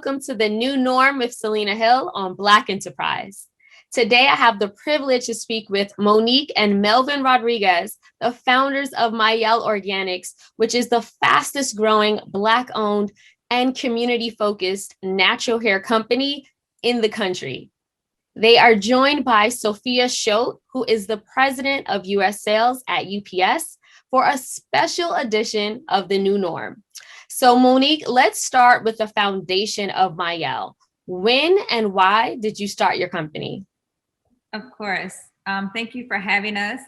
welcome to the New Norm with Selena Hill on Black Enterprise. Today, I have the privilege to speak with Monique and Melvin Rodriguez, the founders of Mielle Organics, which is the fastest growing Black-owned and community-focused natural hair company in the country. They are joined by Sophia Shoate, who is the president of U.S. sales at UPS, for a special edition of the New Norm. So Monique, let's start with the foundation of Mielle. When and why did you start your company? Of course. Thank you for having us.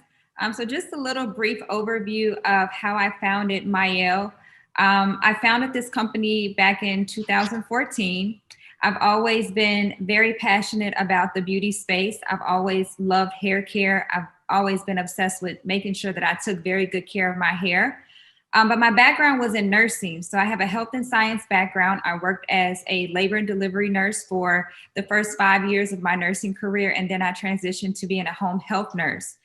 So just a little brief overview of how I founded Mielle. I founded this company back in 2014. I've always been very passionate about the beauty space. I've always loved hair care. I've always been obsessed with making sure that I took very good care of my hair. But my background was in nursing. So I have a health and science background. I worked as a labor and delivery nurse for the first 5 years of my nursing career. And then I transitioned to being a home health nurse.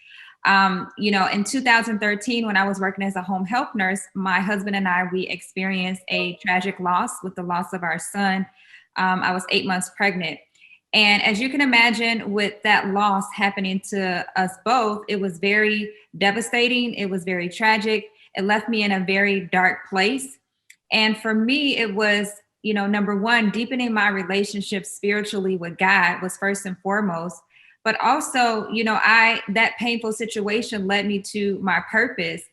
In 2013, when I was working as a home health nurse, my husband and I, we experienced a tragic loss with the loss of our son. I was 8 months pregnant. And as you can imagine, with that loss happening to us both, it was very devastating. It was very tragic. It left me in a very dark place. And for me, it was, number one, deepening my relationship spiritually with God was first and foremost. But also, that painful situation led me to my purpose.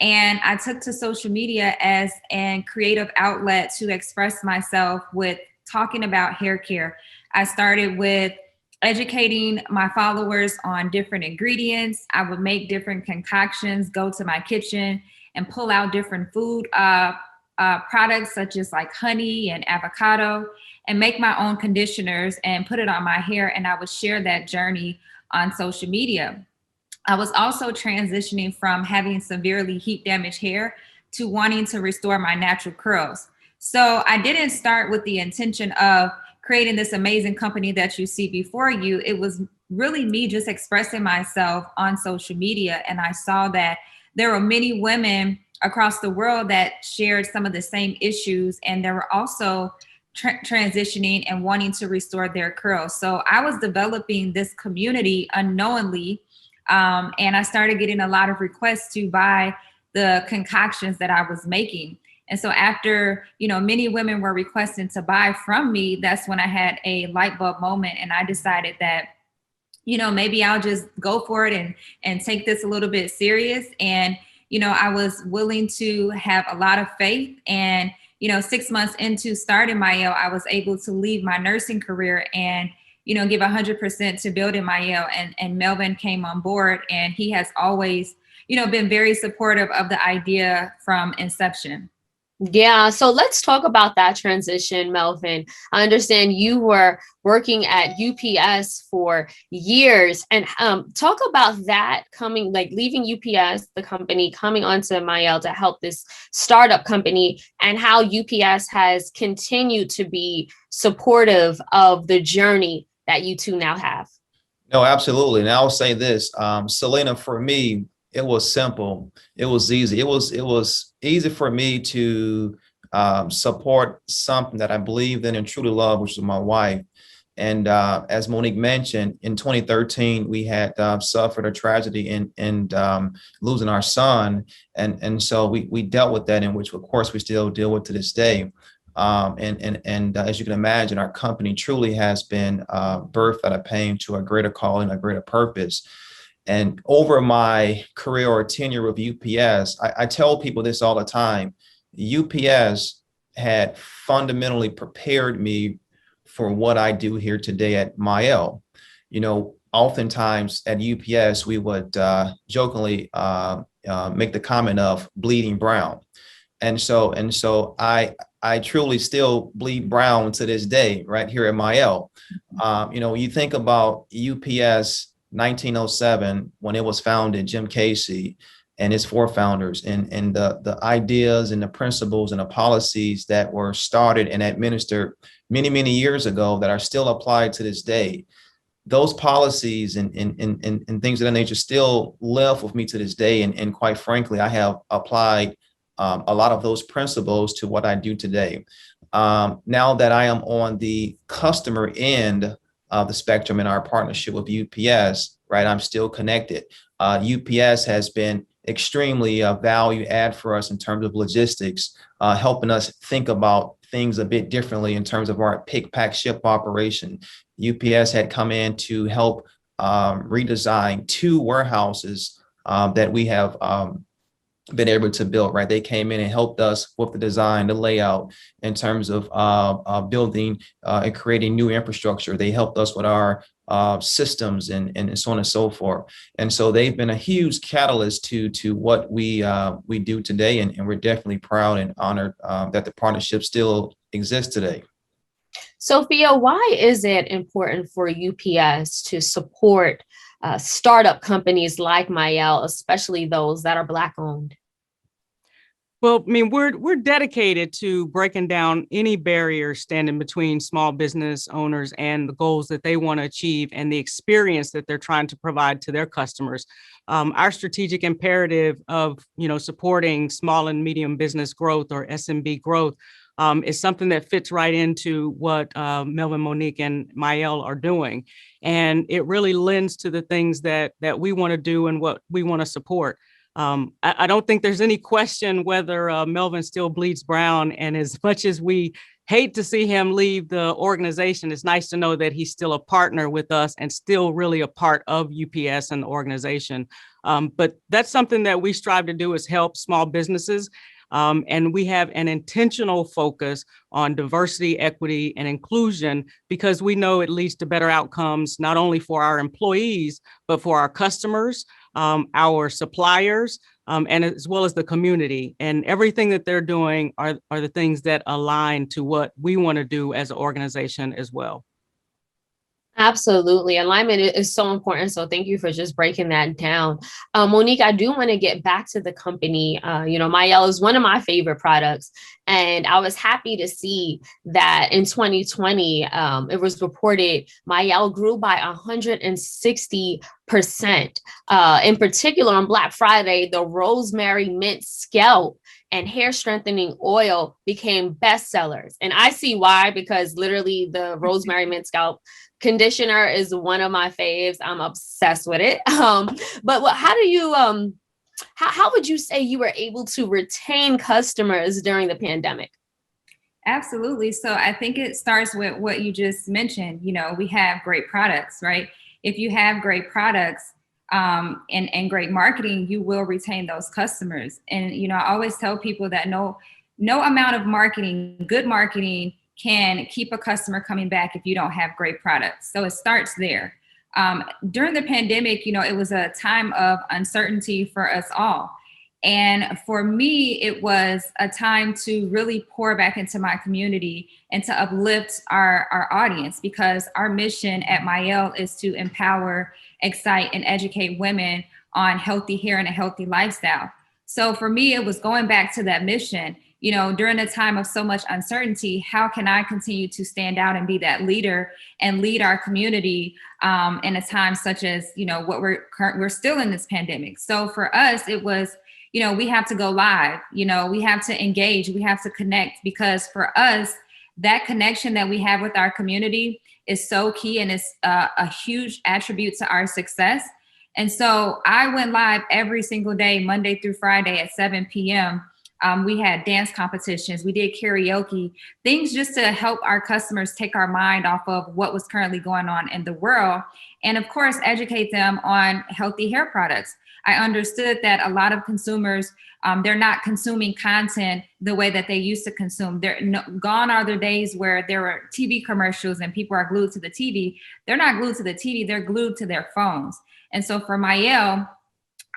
And I took to social media as a creative outlet to express myself with talking about hair care. I started with educating my followers on different ingredients. I would make different concoctions, go to my kitchen and pull out different food products such as like honey and avocado and make my own conditioners and put it on my hair. And I would share that journey on social media. I was also transitioning from having severely heat damaged hair to wanting to restore my natural curls. So I didn't start with the intention of creating this amazing company that you see before you. It was really me just expressing myself on social media. And I saw that there were many women across the world that shared some of the same issues, and they were also transitioning and wanting to restore their curls. So I was developing this community unknowingly, and I started getting a lot of requests to buy the concoctions that I was making. And so after, many women were requesting to buy from me, that's when I had a light bulb moment, and I decided that maybe I'll just go for it and take this a little bit serious. And, I was willing to have a lot of faith. And, 6 months into starting Mielle, I was able to leave my nursing career and, give 100% to building Mielle. And Melvin came on board, and he has always, been very supportive of the idea from inception. Yeah, so let's talk about that transition, Melvin. I understand you were working at UPS for years, and talk about that leaving UPS, the company, coming onto Mielle to help this startup company, and how UPS has continued to be supportive of the journey that you two now have. No, absolutely. And I'll say this, Selena, for me, it was simple. It was easy. It was easy for me to support something that I believed in and truly loved, which was my wife. And as Monique mentioned, in 2013, we had suffered a tragedy in losing our son. And so we dealt with that, in which, of course, we still deal with to this day. And as you can imagine, our company truly has been birthed out of pain to a greater calling, a greater purpose. And over my career or tenure with UPS, I tell people this all the time. UPS had fundamentally prepared me for what I do here today at Mielle. Oftentimes at UPS, we would jokingly make the comment of bleeding brown. And so I truly still bleed brown to this day, right here at Mielle. You think about UPS 1907, when it was founded, Jim Casey and his four founders, and the ideas and the principles and the policies that were started and administered many, many years ago that are still applied to this day. Those policies and things of that nature still live with me to this day. And quite frankly, I have applied a lot of those principles to what I do today. Now that I am on the customer end of the spectrum in our partnership with UPS, right, I'm still connected. UPS has been extremely value add for us in terms of logistics, helping us think about things a bit differently in terms of our pick, pack, ship operation. UPS had come in to help redesign 2 warehouses that we have been able to build, right? They came in and helped us with the design, the layout in terms of building and creating new infrastructure. They helped us with our systems and so on and so forth. And so they've been a huge catalyst to what we do today. And we're definitely proud and honored that the partnership still exists today. Sophia, why is it important for UPS to support startup companies like Mielle, especially those that are Black owned? Well, I mean, we're dedicated to breaking down any barriers standing between small business owners and the goals that they want to achieve and the experience that they're trying to provide to their customers. Our strategic imperative of, supporting small and medium business growth, or SMB growth, is something that fits right into what Melvin, Monique, and Mielle are doing. And it really lends to the things that we want to do and what we want to support. I don't think there's any question whether Melvin still bleeds brown. And as much as we hate to see him leave the organization, it's nice to know that he's still a partner with us and still really a part of UPS and the organization. But that's something that we strive to do, is help small businesses. And we have an intentional focus on diversity, equity, and inclusion, because we know it leads to better outcomes, not only for our employees, but for our customers, our suppliers, and as well as the community. And everything that they're doing are the things that align to what we want to do as an organization as well. Absolutely. Alignment is so important. So thank you for just breaking that down. Monique, I do want to get back to the company. Mielle is one of my favorite products. And I was happy to see that in 2020, it was reported Mielle grew by 160%. In particular, on Black Friday, the rosemary mint scalp and hair strengthening oil became bestsellers. And I see why, because literally the rosemary mint scalp conditioner is one of my faves. I'm obsessed with it. But how do you, how would you say you were able to retain customers during the pandemic? Absolutely. So I think it starts with what you just mentioned. We have great products, right? If you have great products and great marketing, you will retain those customers. And, I always tell people that no amount of marketing, good marketing, can keep a customer coming back if you don't have great products. So it starts there. During the pandemic, it was a time of uncertainty for us all. And for me, it was a time to really pour back into my community and to uplift our audience, because our mission at Mielle is to empower, excite, and educate women on healthy hair and a healthy lifestyle. So for me, it was going back to that mission. During a time of so much uncertainty, how can I continue to stand out and be that leader and lead our community in a time such as, what we're still in this pandemic. So for us, it was, we have to go live, we have to engage, we have to connect, because for us, that connection that we have with our community is so key, and it's a huge attribute to our success. And so I went live every single day, Monday through Friday at 7 p.m. We had dance competitions, we did karaoke, things just to help our customers take our mind off of what was currently going on in the world. And of course, educate them on healthy hair products. I understood that a lot of consumers, they're not consuming content the way that they used to consume. Gone are the days where there were TV commercials and people are glued to the TV. They're not glued to the TV, they're glued to their phones. And so for Mielle,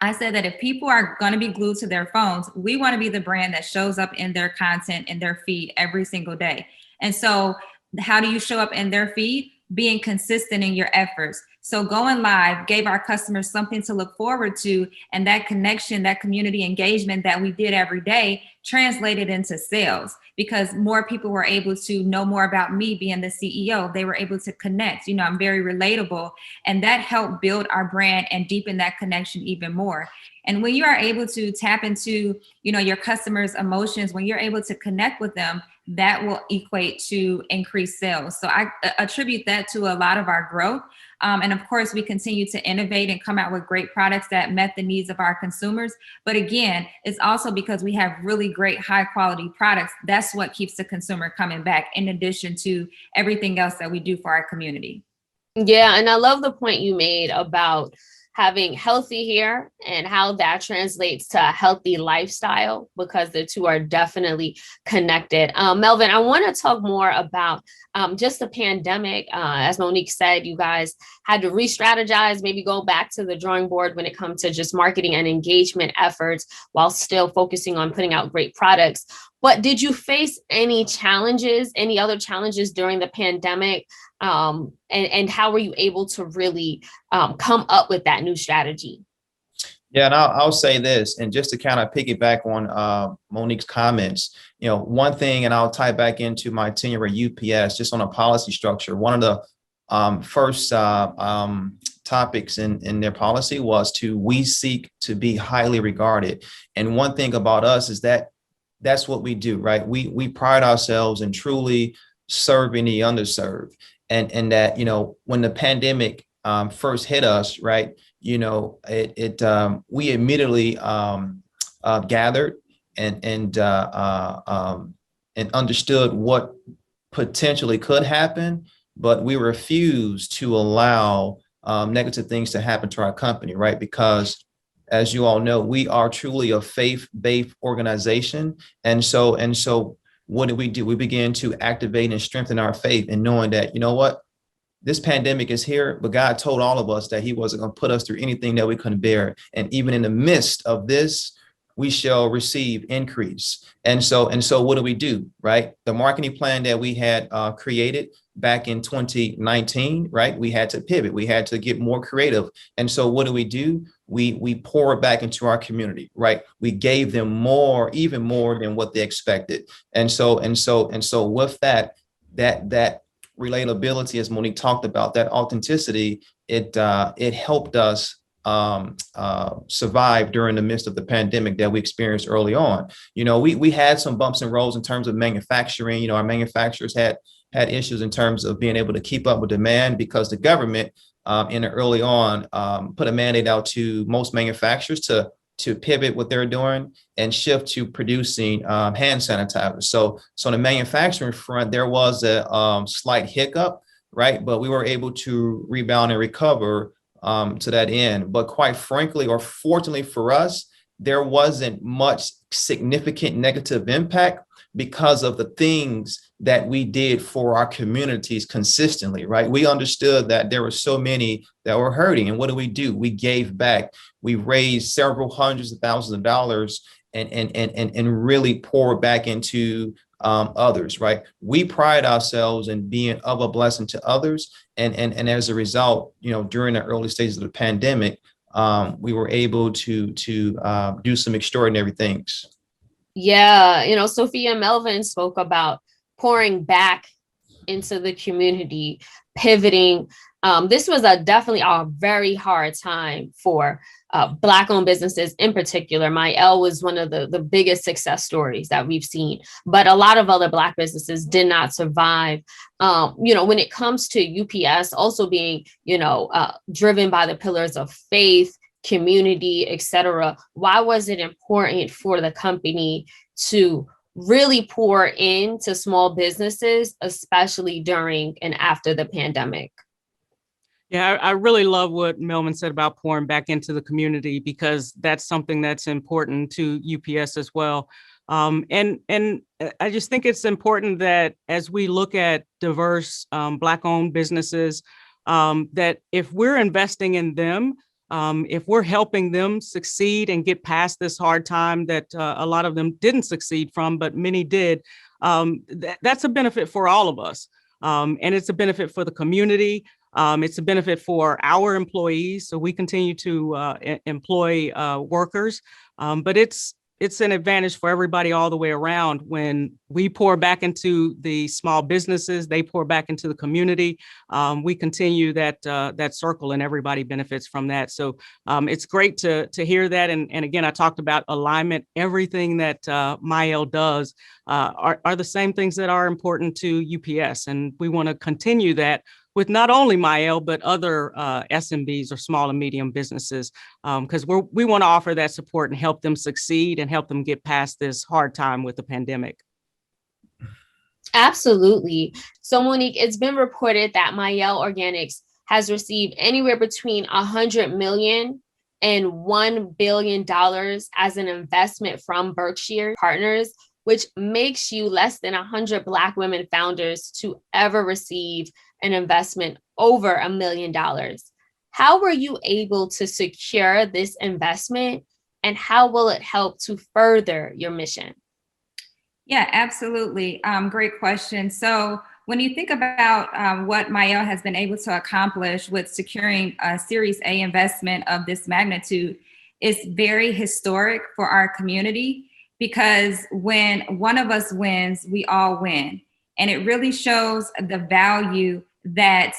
I said that if people are going to be glued to their phones, we want to be the brand that shows up in their content, in their feed every single day. And so how do you show up in their feed? Being consistent in your efforts. So going live gave our customers something to look forward to. And that connection, that community engagement that we did every day translated into sales, because more people were able to know more about me being the CEO. They were able to connect. I'm very relatable. And that helped build our brand and deepen that connection even more. And when you are able to tap into, your customers' emotions, when you're able to connect with them, that will equate to increased sales. So I attribute that to a lot of our growth. And of course, we continue to innovate and come out with great products that met the needs of our consumers. But again, it's also because we have really great high quality products. That's what keeps the consumer coming back, in addition to everything else that we do for our community. Yeah, and I love the point you made about having healthy hair and how that translates to a healthy lifestyle, because the two are definitely connected. Melvin, I want to talk more about just the pandemic. As Monique said, you guys had to re-strategize, maybe go back to the drawing board when it comes to just marketing and engagement efforts while still focusing on putting out great products. But did you face any challenges, any other challenges during the pandemic? And how were you able to really come up with that new strategy? Yeah, and I'll say this, and just to kind of piggyback on Monique's comments, one thing, and I'll tie back into my tenure at UPS, just on a policy structure. One of the first topics in their policy was we seek to be highly regarded. And one thing about us is that that's what we do, right? We pride ourselves in truly serving the underserved. And that, when the pandemic first hit us, right, we immediately gathered and understood what potentially could happen, but we refused to allow negative things to happen to our company, right? Because as you all know, we are truly a faith-based organization. And so what did we do? We began to activate and strengthen our faith, and knowing that, this pandemic is here, but God told all of us that he wasn't going to put us through anything that we couldn't bear. And even in the midst of this, we shall receive increase. And so what do we do, right? The marketing plan that we had created back in 2019, right? We had to pivot. We had to get more creative. And so what do? We pour it back into our community, right? We gave them more, even more than what they expected. And so with that relatability, as Monique talked about, that authenticity, it helped us survive during the midst of the pandemic that we experienced early on. We had some bumps and rolls in terms of manufacturing. Our manufacturers had issues in terms of being able to keep up with demand, because the government early on put a mandate out to most manufacturers to pivot what they're doing and shift to producing hand sanitizer. So on the manufacturing front, there was a slight hiccup, right? But we were able to rebound and recover to that end. But quite frankly, or fortunately for us, there wasn't much significant negative impact because of the things that we did for our communities consistently, right? We understood that there were so many that were hurting. And what do? We gave back. We raised several hundreds of thousands of dollars and really poured back into others, right? We pride ourselves in being of a blessing to others. And as a result, during the early stages of the pandemic, we were able to do some extraordinary things. Yeah, Sophia and Melvin spoke about pouring back into the community, pivoting. This was definitely a very hard time for Black-owned businesses in particular. Mielle was one of the biggest success stories that we've seen, but a lot of other Black businesses did not survive. When it comes to UPS also being, driven by the pillars of faith, community, etc., why was it important for the company to really pour into small businesses, especially during and after the pandemic? Yeah, I really love what Melvin said about pouring back into the community, because that's something that's important to UPS as well. And I just think it's important that as we look at diverse Black-owned businesses, that if we're investing in them, if we're helping them succeed and get past this hard time that a lot of them didn't succeed from, but many did, that's a benefit for all of us. And it's a benefit for the community. It's a benefit for our employees. So we continue to employ workers, but it's it's an advantage for everybody all the way around. When we pour back into the small businesses, they pour back into the community. We continue that circle, and everybody benefits from that. So it's great to hear that. And again, I talked about alignment. Everything that Mielle does are the same things that are important to UPS, and we want to continue that with not only Mielle, but other SMBs or small and medium businesses, because we want to offer that support and help them succeed and help them get past this hard time with the pandemic. Absolutely. So Monique, it's been reported that Mielle Organics has received anywhere between $100 million and $1 billion as an investment from Berkshire Partners, which makes you less than 100 Black women founders to ever receive an investment over $1 million. How were you able to secure this investment, and how will it help to further your mission? Yeah, absolutely. Great question. So when you think about what Mielle has been able to accomplish with securing a Series A investment of this magnitude, it's very historic for our community, because when one of us wins, we all win. And it really shows the value that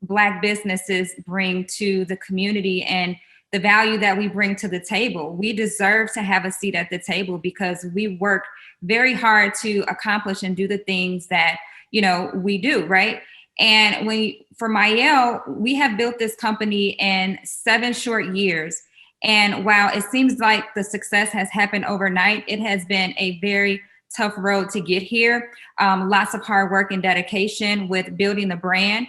Black businesses bring to the community and the value that we bring to the table. We deserve to have a seat at the table because we work very hard to accomplish and do the things that, we do, right? And for Mielle, we have built this company in 7 short years. And while it seems like the success has happened overnight, it has been a very tough road to get here. Lots of hard work and dedication with building the brand,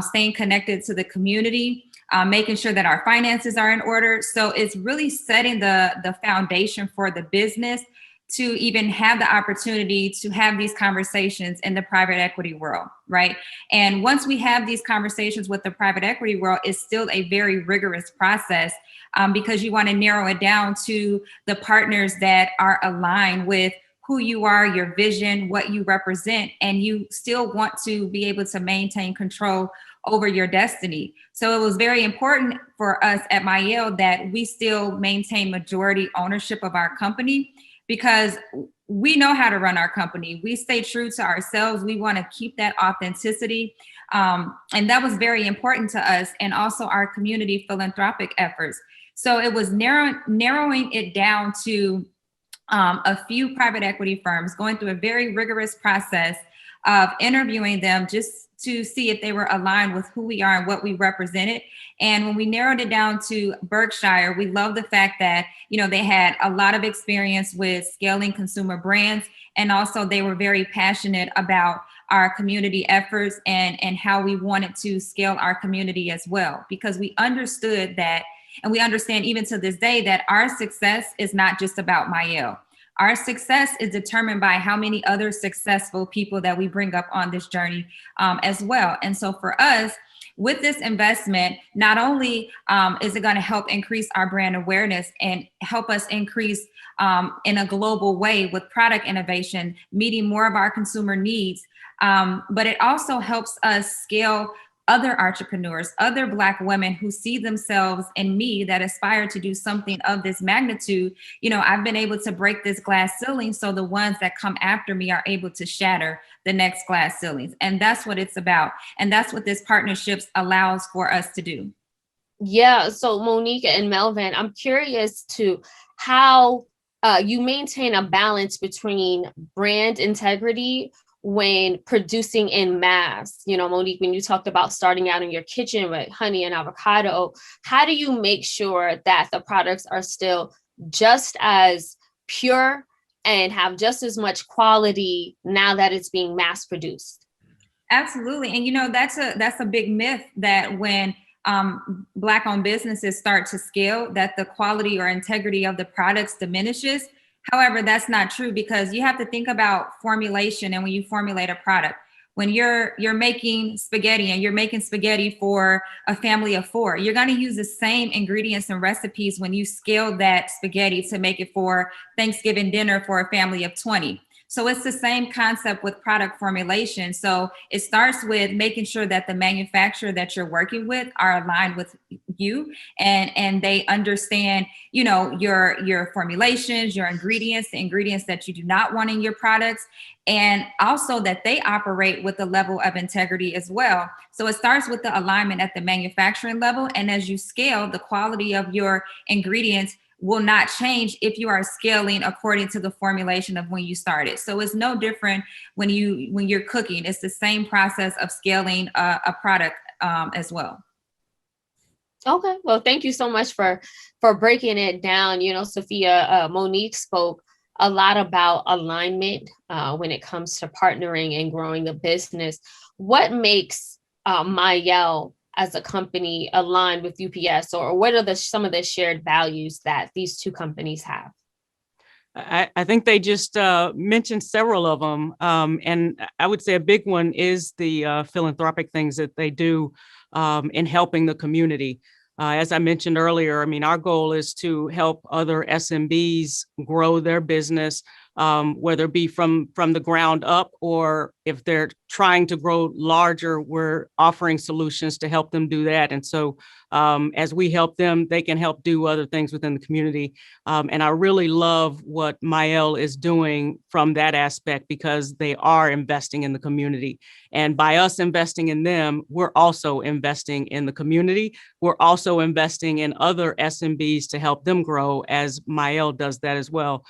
staying connected to the community, making sure that our finances are in order. So it's really setting the foundation for the business to even have the opportunity to have these conversations in the private equity world, right? And once we have these conversations with the private equity world, it's still a very rigorous process, because you want to narrow it down to the partners that are aligned with who you are, your vision, what you represent, and you still want to be able to maintain control over your destiny. So it was very important for us at Mielle that we still maintain majority ownership of our company, because we know how to run our company. We stay true to ourselves. We want to keep that authenticity. And that was very important to us, and also our community philanthropic efforts. So it was narrowing it down to a few private equity firms, going through a very rigorous process of interviewing them just to see if they were aligned with who we are and what we represented. And when we narrowed it down to Berkshire, we love the fact that, they had a lot of experience with scaling consumer brands. And also they were very passionate about our community efforts and how we wanted to scale our community as well, because we understood that, and we understand even to this day, that our success is not just about Mielle. Our success is determined by how many other successful people that we bring up on this journey as well. And so for us, with this investment, not only is it going to help increase our brand awareness and help us increase in a global way with product innovation, meeting more of our consumer needs, but it also helps us scale other entrepreneurs, other Black women who see themselves in me that aspire to do something of this magnitude. I've been able to break this glass ceiling so the ones that come after me are able to shatter the next glass ceilings. And that's what it's about. And that's what this partnerships allows for us to do. Yeah. So Monique and Melvin, I'm curious to how you maintain a balance between brand integrity when producing in mass. Monique, when you talked about starting out in your kitchen with honey and avocado, how do you make sure that the products are still just as pure and have just as much quality now that it's being mass produced? Absolutely. And that's a big myth, that when Black-owned businesses start to scale, that the quality or integrity of the products diminishes. However, that's not true, because you have to think about formulation. And when you formulate a product, when you're making spaghetti and you're making spaghetti for a family of 4, you're going to use the same ingredients and recipes when you scale that spaghetti to make it for Thanksgiving dinner for a family of 20. So it's the same concept with product formulation. So it starts with making sure that the manufacturer that you're working with are aligned with you, and they understand, you know, your formulations, your ingredients, the ingredients that you do not want in your products, and also that they operate with a level of integrity as well. So it starts with the alignment at the manufacturing level, and as you scale, the quality of your ingredients will not change if you are scaling according to the formulation of when you started. So it's no different when you're cooking. It's the same process of scaling a product as well. Okay, well, thank you so much for breaking it down. You know, Sophia, Monique spoke a lot about alignment when it comes to partnering and growing a business. What makes Mielle as a company aligned with UPS, or what are some of the shared values that these two companies have? I think they just mentioned several of them. And I would say a big one is the philanthropic things that they do in helping the community. As I mentioned earlier, I mean, our goal is to help other SMBs grow their business, whether it be from the ground up, or if they're trying to grow larger, we're offering solutions to help them do that. And so as we help them, they can help do other things within the community. And I really love what Mielle is doing from that aspect, because they are investing in the community. And by us investing in them, we're also investing in the community. We're also investing in other SMBs to help them grow, as Mielle does that as well.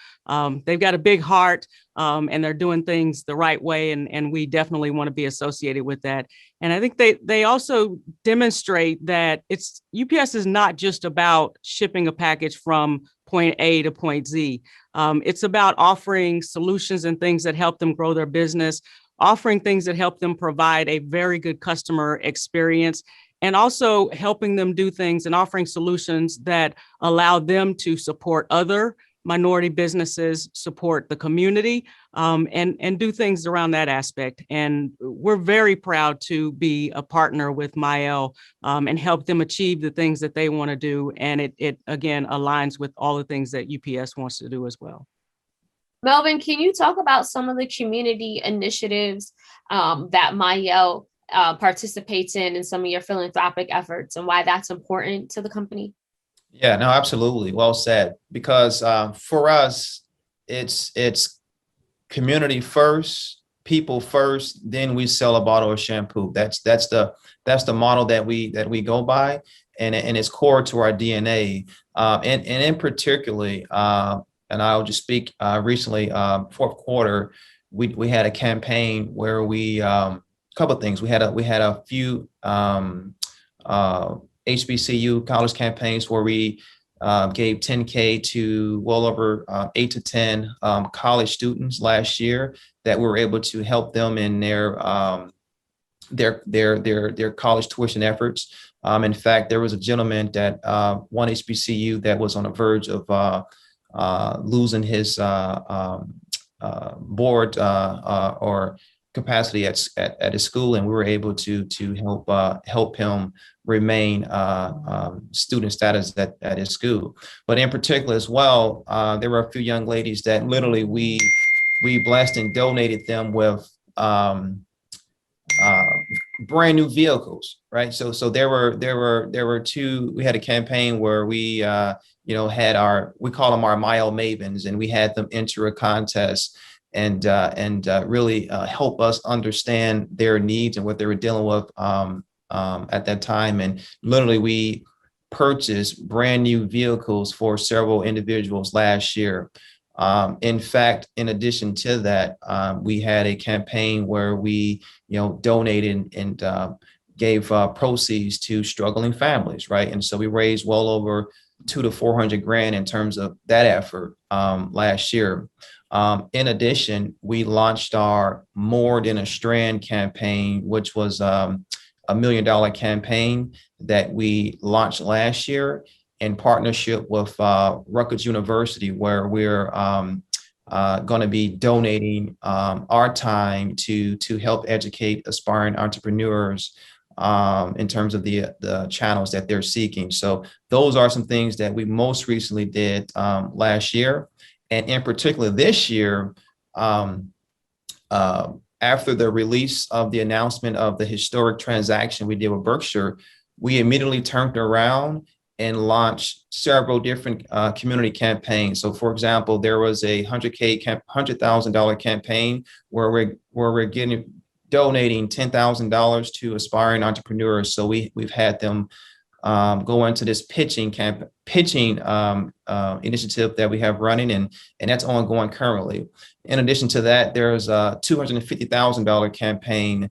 They've got a big heart, and they're doing things the right way. And we definitely want to be associated with that. And I think they also demonstrate that UPS is not just about shipping a package from point A to point Z. It's about offering solutions and things that help them grow their business, offering things that help them provide a very good customer experience, and also helping them do things and offering solutions that allow them to support other minority businesses, support the community, and do things around that aspect. And we're very proud to be a partner with Mielle and help them achieve the things that they want to do. And it again aligns with all the things that UPS wants to do as well. Melvin, can you talk about some of the community initiatives that Mielle participates in some of your philanthropic efforts, and why that's important to the company? Yeah, no, absolutely. Well said. Because for us, it's community first, people first, then we sell a bottle of shampoo. That's the model that we go by, and it's core to our DNA. And in particularly, and I'll just speak recently, fourth quarter, we had a campaign where we couple of things. We had a few HBCU college campaigns where we gave $10K to well over 8 to 10 college students last year, that we were able to help them in their college tuition efforts. In fact, there was a gentleman that one HBCU that was on the verge of losing his board or capacity at his school, and we were able to help him remain student status at his school. But in particular as well, there were a few young ladies that literally we blessed and donated them with brand new vehicles, right? So there were two. We had a campaign where we had we call them our Mielle Mavens, and we had them enter a contest and really help us understand their needs and what they were dealing with at that time. And literally we purchased brand new vehicles for several individuals last year. In fact, in addition to that, we had a campaign where we, donated and gave proceeds to struggling families, right? And so we raised well over $200 to $400,000 in terms of that effort last year. In addition, we launched our More Than a Strand campaign, which was $1 million campaign that we launched last year in partnership with Rutgers University, where we're going to be donating our time to help educate aspiring entrepreneurs in terms of the channels that they're seeking. So those are some things that we most recently did last year. And in particular this year, after the release of the announcement of the historic transaction we did with Berkshire, we immediately turned around and launched several different community campaigns. So, for example, there was a $100,000 campaign where we're donating $10,000 to aspiring entrepreneurs. So we've had them go into this pitching initiative that we have running, and that's ongoing currently. In addition to that, there's a $250,000 campaign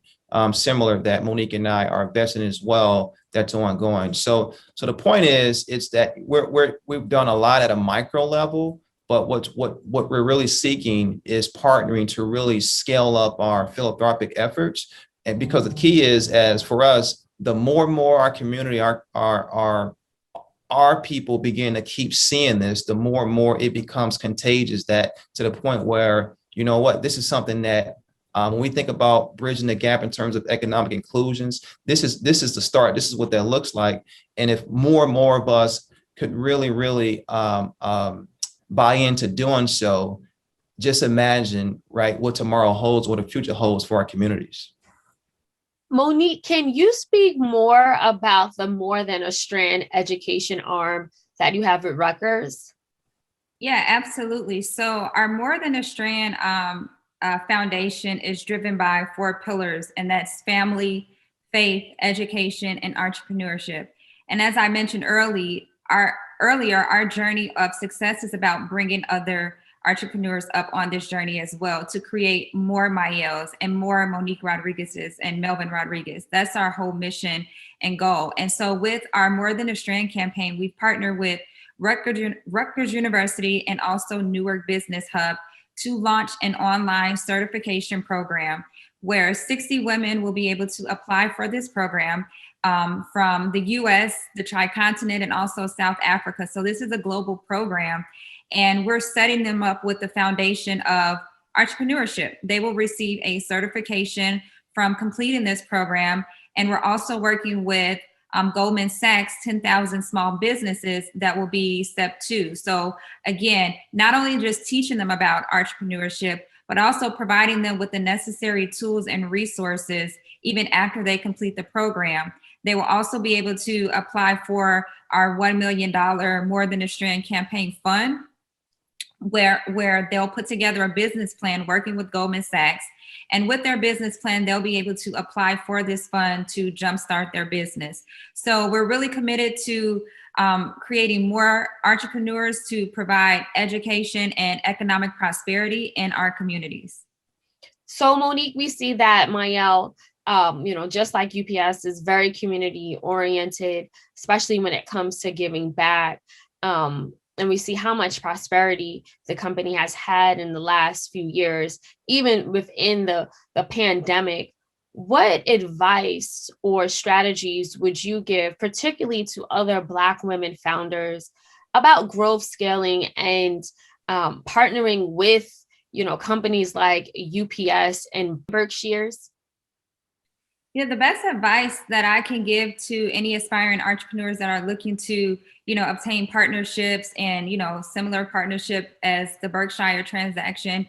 similar that Monique and I are investing in as well. That's ongoing. So the point is, it's that we've done a lot at a micro level, but what we're really seeking is partnering to really scale up our philanthropic efforts. And because the key is, as for us, the more and more our community, our people begin to keep seeing this, the more and more it becomes contagious, that to the point where, you know what, this is something that when we think about bridging the gap in terms of economic inclusions, this is the start. This is what that looks like. And if more and more of us could really buy into doing so, just imagine, right, what tomorrow holds, what the future holds for our communities. Monique, can you speak more about the More Than a Strand education arm that you have at Rutgers? Yeah, absolutely. So our More Than a Strand foundation is driven by 4 pillars, and that's family, faith, education, and entrepreneurship. And as I mentioned earlier, our journey of success is about bringing other entrepreneurs up on this journey as well, to create more Mielles and more Monique Rodriguez's and Melvin Rodriguez. That's our whole mission and goal. And so with our More Than a Strand campaign, we've partnered with Rutgers University and also Newark Business Hub to launch an online certification program where 60 women will be able to apply for this program from the US, the Tri-Continent, and also South Africa. So this is a global program, and we're setting them up with the foundation of entrepreneurship. They will receive a certification from completing this program, and we're also working with Goldman Sachs 10,000 small businesses that will be step 2. So again, not only just teaching them about entrepreneurship, but also providing them with the necessary tools and resources even after they complete the program. They will also be able to apply for our $1 million More Than a Strand campaign fund, where they'll put together a business plan working with Goldman Sachs. And with their business plan, they'll be able to apply for this fund to jumpstart their business. So we're really committed to creating more entrepreneurs to provide education and economic prosperity in our communities. So Monique, we see that Mielle, just like UPS, is very community oriented, especially when it comes to giving back. And we see how much prosperity the company has had in the last few years, even within the pandemic. What advice or strategies would you give, particularly to other Black women founders, about growth, scaling, and partnering with, companies like UPS and Berkshire's? Yeah, the best advice that I can give to any aspiring entrepreneurs that are looking to, obtain partnerships and, similar partnership as the Berkshire transaction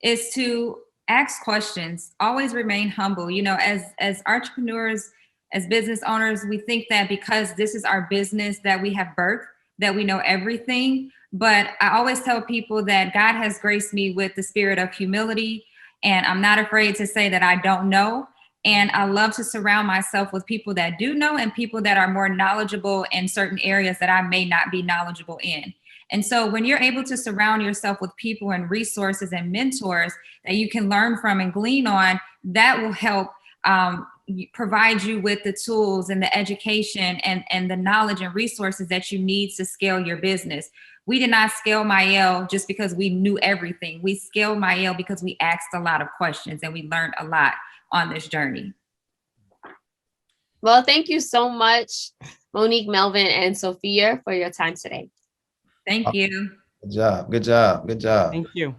is to ask questions, always remain humble. As entrepreneurs, as business owners, we think that because this is our business that we have birthed, that we know everything. But I always tell people that God has graced me with the spirit of humility, and I'm not afraid to say that I don't know. And I love to surround myself with people that do know and people that are more knowledgeable in certain areas that I may not be knowledgeable in. And so when you're able to surround yourself with people and resources and mentors that you can learn from and glean on, that will help provide you with the tools and the education and the knowledge and resources that you need to scale your business. We did not scale Mielle just because we knew everything. We scaled Mielle because we asked a lot of questions and we learned a lot on this journey. Well, thank you so much, Monique, Melvin, and Sophia, for your time today. Thank you. Good job. Good job. Good job. Thank you.